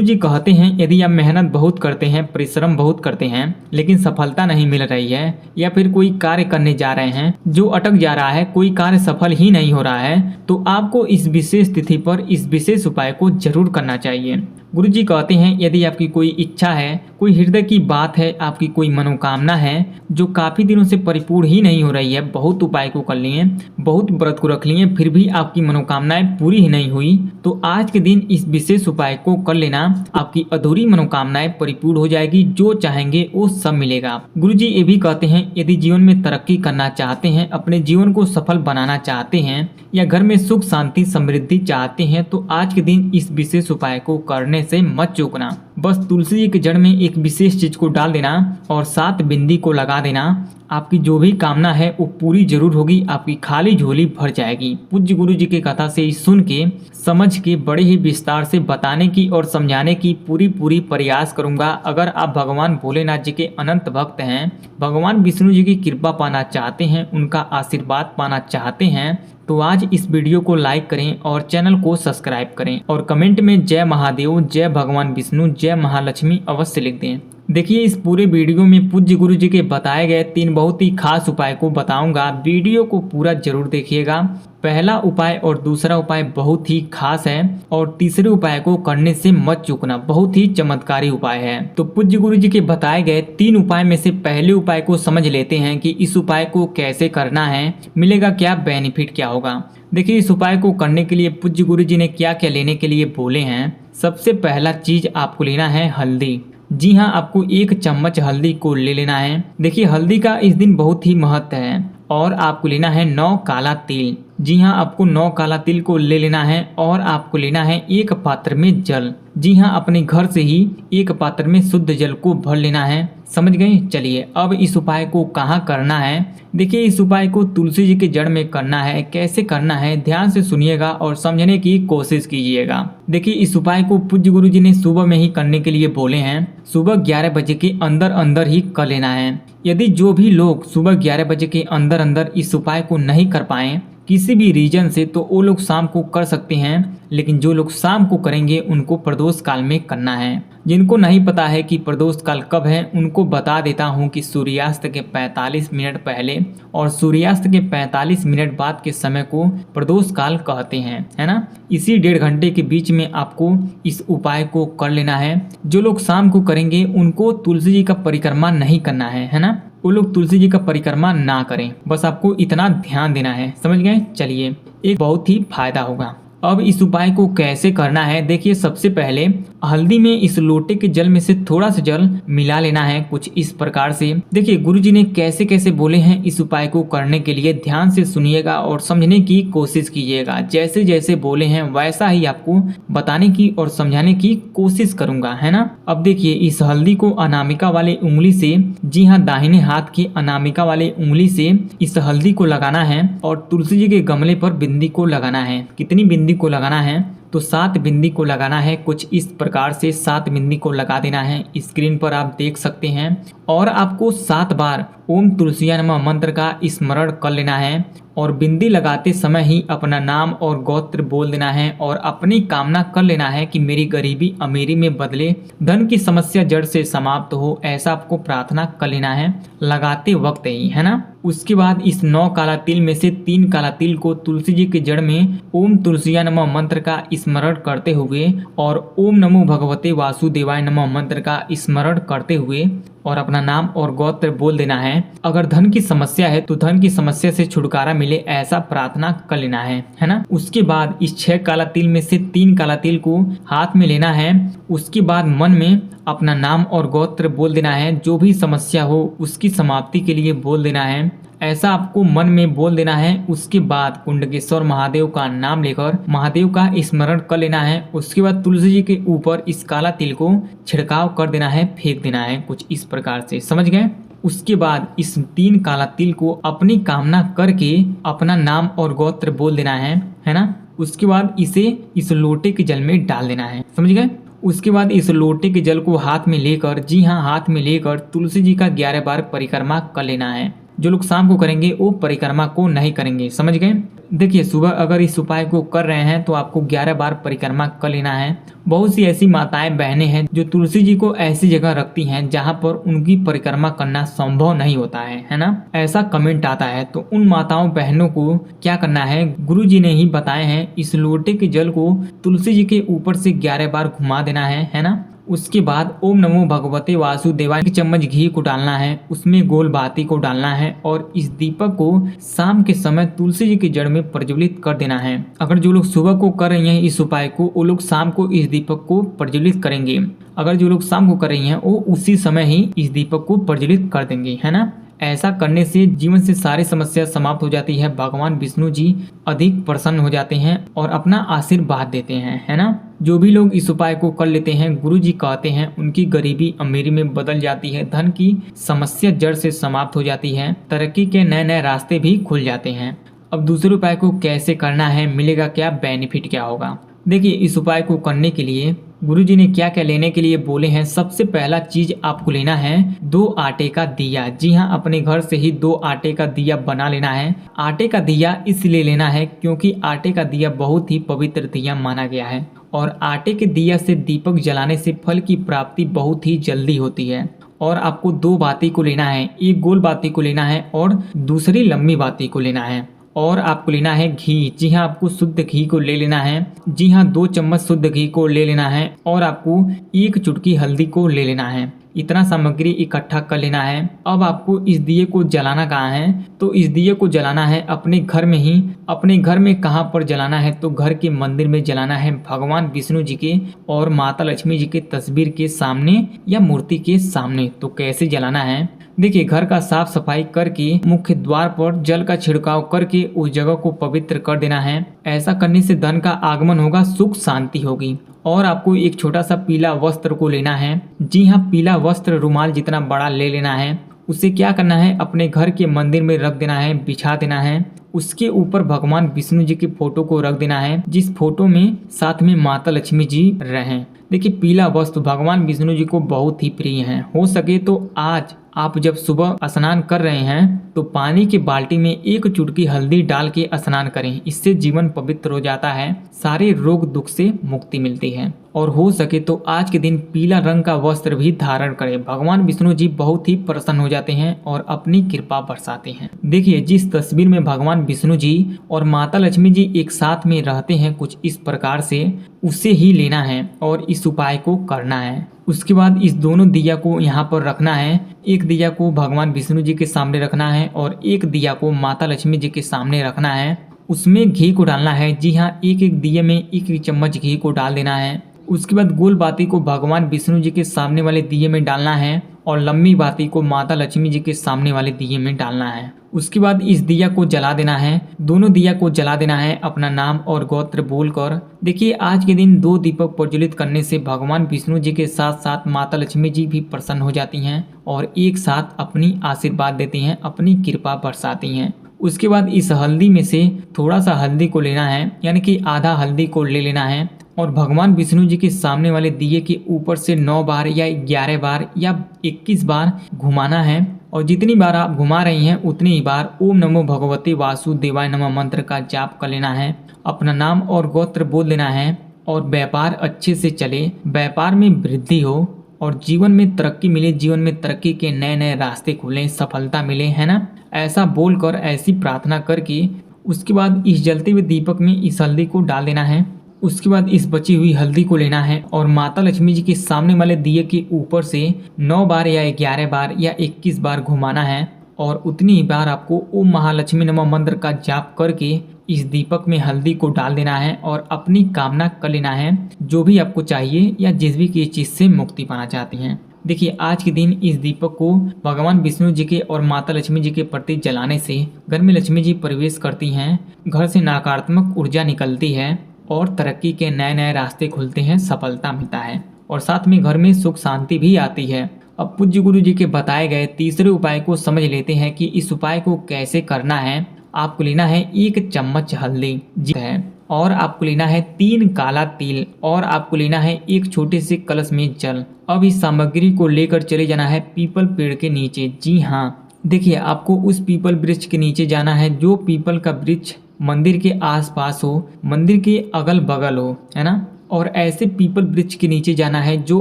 जी कहते हैं यदि आप मेहनत बहुत करते हैं, परिश्रम बहुत करते हैं, लेकिन सफलता नहीं मिल रही है या फिर कोई कार्य करने जा रहे हैं जो अटक जा रहा है, कोई कार्य सफल ही नहीं हो रहा है, तो आपको इस विशेष तिथि पर इस विशेष उपाय को जरूर करना चाहिए। गुरुजी कहते हैं यदि आपकी कोई इच्छा है, कोई हृदय की बात है, आपकी कोई मनोकामना है जो काफी दिनों से परिपूर्ण ही नहीं हो रही है, बहुत उपाय को कर लिए, बहुत व्रत को रख लिए, फिर भी आपकी मनोकामनाएं पूरी ही नहीं हुई, तो आज के दिन इस विशेष उपाय को कर लेना, आपकी अधूरी मनोकामनाएं परिपूर्ण हो जाएगी, जो चाहेंगे वो सब मिलेगा। गुरुजी ये भी कहते हैं यदि जीवन में तरक्की करना चाहते हैं, अपने जीवन को सफल बनाना चाहते हैं या घर में सुख शांति समृद्धि चाहते हैं, तो आज के दिन इस विशेष उपाय को करने से मत चूकना। बस तुलसी जी के जड़ में एक विशेष चीज को डाल देना और 7 बिंदी को लगा देना। आपकी जो भी कामना है वो पूरी जरूर होगी, आपकी खाली झोली भर जाएगी। पूज्य गुरु जी की कथा से सुन के समझ के बड़े ही विस्तार से बताने की और समझाने की पूरी प्रयास करूंगा। अगर आप भगवान भोलेनाथ जी के अनंत भक्त हैं, भगवान विष्णु जी की कृपा पाना चाहते हैं, उनका आशीर्वाद पाना चाहते हैं, तो आज इस वीडियो को लाइक करें और चैनल को सब्सक्राइब करें और कमेंट में जय महादेव, जय भगवान विष्णु, जय महालक्ष्मी अवश्य लिख दें। देखिए इस पूरे वीडियो में पूज्य गुरु जी के बताए गए 3 बहुत ही खास उपाय को बताऊंगा, वीडियो को पूरा जरूर देखिएगा। पहला उपाय और दूसरा उपाय बहुत ही खास है और तीसरे उपाय को करने से मत चूकना, बहुत ही चमत्कारी उपाय है। तो पूज्य गुरु जी के बताए गए 3 उपाय में से पहले उपाय को समझ लेते हैं कि इस उपाय को कैसे करना है, मिलेगा क्या, बेनिफिट क्या होगा। देखिए इस उपाय को करने के लिए पूज्य गुरु जी ने क्या क्या लेने के लिए बोले हैं। सबसे पहला चीज आपको लेना है हल्दी। जी हाँ, आपको 1 चम्मच हल्दी को ले लेना है। देखिए हल्दी का इस दिन बहुत ही महत्व है। और आपको लेना है 9 काला तिल। जी हाँ, आपको 9 काला तिल को ले लेना है और आपको लेना है 1 पात्र में जल। जी हाँ, अपने घर से ही 1 पात्र में शुद्ध जल को भर लेना है। समझ गए? चलिए अब इस उपाय को कहाँ करना है। देखिए इस उपाय को तुलसी जी के जड़ में करना है। कैसे करना है ध्यान से सुनिएगा और समझने की कोशिश कीजिएगा। देखिए इस उपाय को पूज्य गुरु जी ने सुबह में ही करने के लिए बोले हैं। सुबह 11 बजे के अंदर अंदर ही कर लेना है। यदि जो भी लोग सुबह 11 बजे के अंदर अंदर इस उपाय को नहीं कर पाए किसी भी रीजन से, तो वो लोग शाम को कर सकते हैं, लेकिन जो लोग शाम को करेंगे उनको प्रदोष काल में करना है। जिनको नहीं पता है कि प्रदोष काल कब है, उनको बता देता हूं कि सूर्यास्त के 45 मिनट पहले और सूर्यास्त के 45 मिनट बाद के समय को प्रदोष काल कहते हैं, है ना। इसी 1.5 घंटे के बीच में आपको इस उपाय को कर लेना है। जो लोग शाम को करेंगे उनको तुलसी जी का परिक्रमा नहीं करना है ना। वो लोग तुलसी जी का परिक्रमा ना करें, बस आपको इतना ध्यान देना है। समझ गए? चलिए एक बहुत ही फायदा होगा। अब इस उपाय को कैसे करना है, देखिए सबसे पहले हल्दी में इस लोटे के जल में से थोड़ा सा जल मिला लेना है, कुछ इस प्रकार से। देखिए गुरुजी ने कैसे कैसे बोले हैं इस उपाय को करने के लिए, ध्यान से सुनिएगा और समझने की कोशिश कीजिएगा। जैसे जैसे बोले हैं वैसा ही आपको बताने की और समझाने की कोशिश करूंगा, है ना। अब देखिए इस हल्दी को अनामिका वाले उंगली से, जी हाँ दाहिने हाथ की अनामिका वाले उंगली से इस हल्दी को लगाना है और तुलसी जी के गमले पर बिंदी को लगाना है। कितनी बिंदी को लगाना है, तो 7 बिंदी को लगाना है। कुछ इस प्रकार से 7 बिंदी को लगा देना है। स्क्रीन पर आप देख सकते हैं। और आपको 7 बार ओम तुलसिया नमः मंत्र का स्मरण कर लेना है और बिंदी लगाते समय ही अपना नाम और गोत्र बोल देना है और अपनी कामना कर लेना है कि मेरी गरीबी अमीरी में बदले, धन की समस्या जड़ से समाप्त हो, ऐसा आपको प्रार्थना कर लेना है लगाते वक्त ही, है ना। उसके बाद इस 9 काला तिल में से 3 काला तिल को तुलसी जी के जड़ में ओम तुलसिया नमः मंत्र का स्मरण करते हुए और ओम नमो भगवते वासुदेवाय नमः मंत्र का स्मरण करते हुए और अपना नाम और गोत्र बोल देना है। अगर धन की समस्या है तो धन की समस्या से छुटकारा मिले, ऐसा प्रार्थना कर लेना है ना। उसके बाद इस 6 काला तिल में से 3 काला तिल को हाथ में लेना है। उसके बाद मन में अपना नाम और गोत्र बोल देना है। जो भी समस्या हो उसकी समाप्ति के लिए बोल देना है, ऐसा आपको मन में बोल देना है। उसके बाद कुंडकेश्वर महादेव का नाम लेकर महादेव का स्मरण कर लेना है। उसके बाद तुलसी जी के ऊपर इस काला तिल को छिड़काव कर देना है, फेंक देना है, कुछ इस प्रकार से। समझ गए? उसके बाद इस 3 काला तिल को अपनी कामना करके अपना नाम और गोत्र बोल देना है ना। उसके बाद इसे इस लोटे के जल में डाल देना है। समझ गए? उसके बाद इस लोटे के जल को हाथ में लेकर, जी हाँ हाथ में लेकर तुलसी जी का 11 बार परिक्रमा कर लेना है। जो लोग शाम को करेंगे वो परिक्रमा को नहीं करेंगे, समझ गए। देखिए सुबह अगर इस उपाय को कर रहे हैं तो आपको 11 बार परिक्रमा कर लेना है। बहुत सी ऐसी माताएं बहनें हैं जो तुलसी जी को ऐसी जगह रखती हैं जहां पर उनकी परिक्रमा करना संभव नहीं होता है ना, ऐसा कमेंट आता है। तो उन माताओं बहनों को क्या करना है, गुरु जी ने ही बताए हैं, इस लोटे के जल को तुलसी जी के ऊपर से 11 बार घुमा देना है ना। उसके बाद ओम नमो भगवते वासुदेवाय, 1 चम्मच घी को डालना है, उसमें गोल बाती को डालना है और इस दीपक को शाम के समय तुलसी जी की जड़ में प्रज्वलित कर देना है। अगर जो लोग सुबह को कर रही हैं इस उपाय को, वो लोग शाम को इस दीपक को प्रज्वलित करेंगे। अगर जो लोग शाम को कर रही हैं वो उसी समय ही इस दीपक को प्रज्वलित कर देंगे, है ना। ऐसा करने से जीवन से सारी समस्या समाप्त हो जाती है। भगवान विष्णु जी अधिक प्रसन्न हो जाते हैं और अपना आशीर्वाद देते हैं, है ना। जो भी लोग इस उपाय को कर लेते हैं, गुरु जी कहते हैं उनकी गरीबी अमीरी में बदल जाती है, धन की समस्या जड़ से समाप्त हो जाती है, तरक्की के नए नए रास्ते भी खुल जाते हैं। अब दूसरे उपाय को कैसे करना है, मिलेगा क्या, बेनिफिट क्या होगा। देखिए इस उपाय को करने के लिए गुरुजी ने क्या क्या लेने के लिए बोले हैं। सबसे पहला चीज आपको लेना है 2 आटे का दिया। जी हाँ, अपने घर से ही 2 आटे का दिया बना लेना है। आटे का दिया इसलिए लेना है क्योंकि आटे का दिया बहुत ही पवित्र दिया माना गया है और आटे के दिया से दीपक जलाने से फल की प्राप्ति बहुत ही जल्दी होती है। और आपको 2 बाती को लेना है, एक गोल बाती को लेना है और दूसरी लंबी बाती को लेना है। और आपको लेना है घी। जी हाँ, आपको शुद्ध घी को ले लेना है। जी हाँ, 2 चम्मच शुद्ध घी को ले लेना है और आपको 1 चुटकी हल्दी को ले लेना है। इतना सामग्री इकट्ठा कर लेना है। अब आपको इस दिए को जलाना कहाँ है, तो इस दिए को जलाना है अपने घर में ही। अपने घर में कहाँ पर जलाना है, तो घर के मंदिर में जलाना है, भगवान विष्णु जी के और माता लक्ष्मी जी के तस्वीर के सामने या मूर्ति के सामने। तो कैसे जलाना है, देखिए घर का साफ सफाई करके मुख्य द्वार पर जल का छिड़काव करके उस जगह को पवित्र कर देना है। ऐसा करने से धन का आगमन होगा, सुख शांति होगी। और आपको एक छोटा सा पीला वस्त्र को लेना है। जी हाँ, पीला वस्त्र रुमाल जितना बड़ा ले लेना है। उसे क्या करना है, अपने घर के मंदिर में रख देना है, बिछा देना है। उसके ऊपर भगवान विष्णु जी की फोटो को रख देना है, जिस फोटो में साथ में माता लक्ष्मी जी रहें। देखिए पीला वस्त्र भगवान विष्णु जी को बहुत ही प्रिय है। हो सके तो आज आप जब सुबह स्नान कर रहे हैं तो पानी के बाल्टी में 1 चुटकी हल्दी डाल के स्नान करें। इससे जीवन पवित्र हो जाता है, सारे रोग दुख से मुक्ति मिलती है। और हो सके तो आज के दिन पीला रंग का वस्त्र भी धारण करें। भगवान विष्णु जी बहुत ही प्रसन्न हो जाते हैं और अपनी कृपा बरसाते हैं। देखिए जिस तस्वीर में भगवान विष्णु जी और माता लक्ष्मी जी एक साथ में रहते हैं कुछ इस प्रकार से, उसे ही लेना है और इस उपाय को करना है। उसके बाद इस दोनों दिया को यहाँ पर रखना है। एक दिया को भगवान विष्णु जी के सामने रखना है और एक दिया को माता लक्ष्मी जी के सामने रखना है। उसमें घी को डालना है। जी हाँ, एक एक दिए में 1 चम्मच घी को डाल देना है। उसके बाद गोल बाती को भगवान विष्णु जी के सामने वाले दिए में डालना है और लंबी बाती को माता लक्ष्मी जी के सामने वाले दिए में डालना है। उसके बाद इस दिया को जला देना है। दोनों दिया को जला देना है अपना नाम और गोत्र बोलकर। देखिए आज के दिन 2 दीपक प्रज्वलित करने से भगवान विष्णु जी के साथ साथ माता लक्ष्मी जी भी प्रसन्न हो जाती हैं और एक साथ अपनी आशीर्वाद देती हैं, अपनी कृपा बरसाती हैं। उसके बाद इस हल्दी में से थोड़ा सा हल्दी को लेना है, यानी कि आधा हल्दी को ले लेना है और भगवान विष्णु जी के सामने वाले दिए के ऊपर से 9 बार या 11 बार या 21 बार घुमाना है। और जितनी बार आप घुमा रही हैं उतनी ही बार ओम नमो भगवते वासुदेवाय नमः मंत्र का जाप कर लेना है। अपना नाम और गोत्र बोल लेना है और व्यापार अच्छे से चले, व्यापार में वृद्धि हो और जीवन में तरक्की मिले, जीवन में तरक्की के नए नए रास्ते खुले, सफलता मिले, है ना। ऐसा बोलकर ऐसी प्रार्थना करके उसके बाद इस जलते हुए दीपक में इस हल्दी को डाल देना है। उसके बाद इस बची हुई हल्दी को लेना है और माता लक्ष्मी जी के सामने वाले दिए के ऊपर से 9 बार या 11 बार या 21 बार घुमाना है और उतनी ही बार आपको ओम महालक्ष्मी नमः मंत्र का जाप करके इस दीपक में हल्दी को डाल देना है और अपनी कामना कर लेना है, जो भी आपको चाहिए या जिस भी की चीज से मुक्ति पाना चाहती हैं। देखिए आज के दिन इस दीपक को भगवान विष्णु जी के और माता लक्ष्मी जी के प्रति जलाने से घर में लक्ष्मी जी प्रवेश करती हैं, घर से नकारात्मक ऊर्जा निकलती है और तरक्की के नए नए रास्ते खुलते हैं, सफलता मिलता है और साथ में घर में सुख शांति भी आती है। अब पूज्य गुरु जी के बताए गए तीसरे उपाय को समझ लेते हैं कि इस उपाय को कैसे करना है। आपको लेना है 1 चम्मच हल्दी जी है और आपको लेना है 3 काला तिल और आपको लेना है 1 छोटे से कलश में जल। अब इस सामग्री को लेकर चले जाना है पीपल पेड़ के नीचे। जी हाँ, देखिए, आपको उस पीपल वृक्ष के नीचे जाना है जो पीपल का वृक्ष मंदिर के आसपास हो, मंदिर के अगल बगल हो, है ना। और ऐसे पीपल वृक्ष के नीचे जाना है जो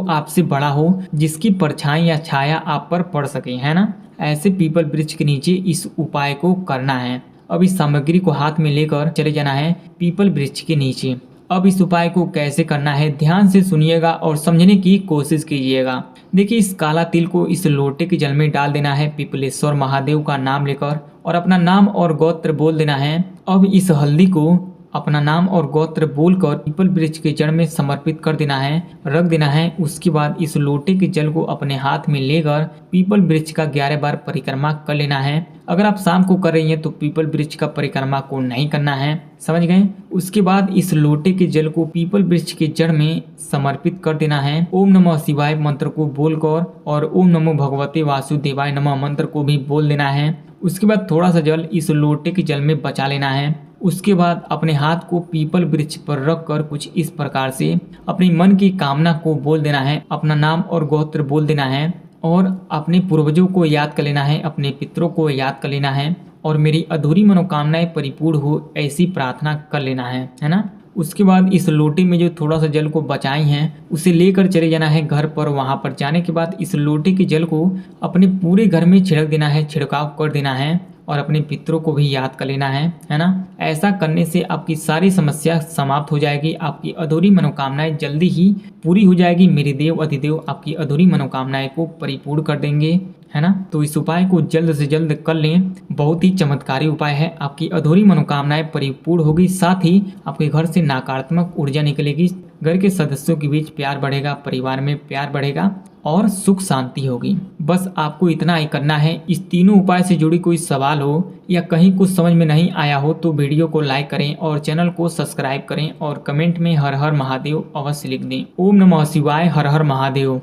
आपसे बड़ा हो, जिसकी परछाई या छाया आप पर पड़ सके, है ना। ऐसे पीपल वृक्ष के नीचे इस उपाय को करना है। अब इस सामग्री को हाथ में लेकर चले जाना है पीपल वृक्ष के नीचे। अब इस उपाय को कैसे करना है ध्यान से सुनिएगा और समझने की कोशिश कीजिएगा। देखिए, इस काला तिल को इस लोटे के जल में डाल देना है पिपलेश्वर महादेव का नाम लेकर और अपना नाम और गोत्र बोल देना है। अब इस हल्दी को अपना नाम और गोत्र बोलकर पीपल वृक्ष के जड़ में समर्पित कर देना है, रख देना है। उसके बाद इस लोटे के जल को अपने हाथ में लेकर पीपल वृक्ष का 11 बार परिक्रमा कर लेना है। अगर आप शाम को कर रही हैं तो पीपल वृक्ष का परिक्रमा को नहीं करना है, समझ गए। उसके बाद इस लोटे के जल को पीपल वृक्ष के जड़ में समर्पित कर देना है। ओम नमः शिवाय मंत्र को बोलकर और ओम नमो भगवते वासुदेवाय नमः मंत्र को भी बोल देना है। उसके बाद थोड़ा सा जल इस लोटे के जल में बचा लेना है। उसके बाद अपने हाथ को पीपल वृक्ष पर रखकर कुछ इस प्रकार से अपनी मन की कामना को बोल देना है, अपना नाम और गोत्र बोल देना है और अपने पूर्वजों को याद कर लेना है, अपने पितरों को याद कर लेना है और मेरी अधूरी मनोकामनाएं परिपूर्ण हो ऐसी प्रार्थना कर लेना है ना। उसके बाद इस लोटे में जो थोड़ा सा जल को बचाई हैं उसे लेकर चले जाना है घर पर। वहां पर जाने के बाद इस लोटे के जल को अपने पूरे घर में छिड़क देना है, छिड़काव कर देना है और अपने पितरों को भी याद कर लेना है ना। ऐसा करने से आपकी सारी समस्या समाप्त हो जाएगी, आपकी अधूरी मनोकामनाएं जल्दी ही पूरी हो जाएगी। मेरे देव अधिदेव आपकी अधूरी मनोकामनाएं को परिपूर्ण कर देंगे, है ना। तो इस उपाय को जल्द से जल्द कर लें, बहुत ही चमत्कारी उपाय है। आपकी अधूरी मनोकामनाएं परिपूर्ण होगी, साथ ही आपके घर से नकारात्मक ऊर्जा निकलेगी, घर के सदस्यों के बीच प्यार बढ़ेगा, परिवार में प्यार बढ़ेगा और सुख शांति होगी। बस आपको इतना ही करना है। इस तीनों उपाय से जुड़ी कोई सवाल हो या कहीं कुछ समझ में नहीं आया हो तो वीडियो को लाइक करें और चैनल को सब्सक्राइब करें और कमेंट में हर हर महादेव अवश्य लिख दें। ओम नमः शिवाय, हर हर महादेव।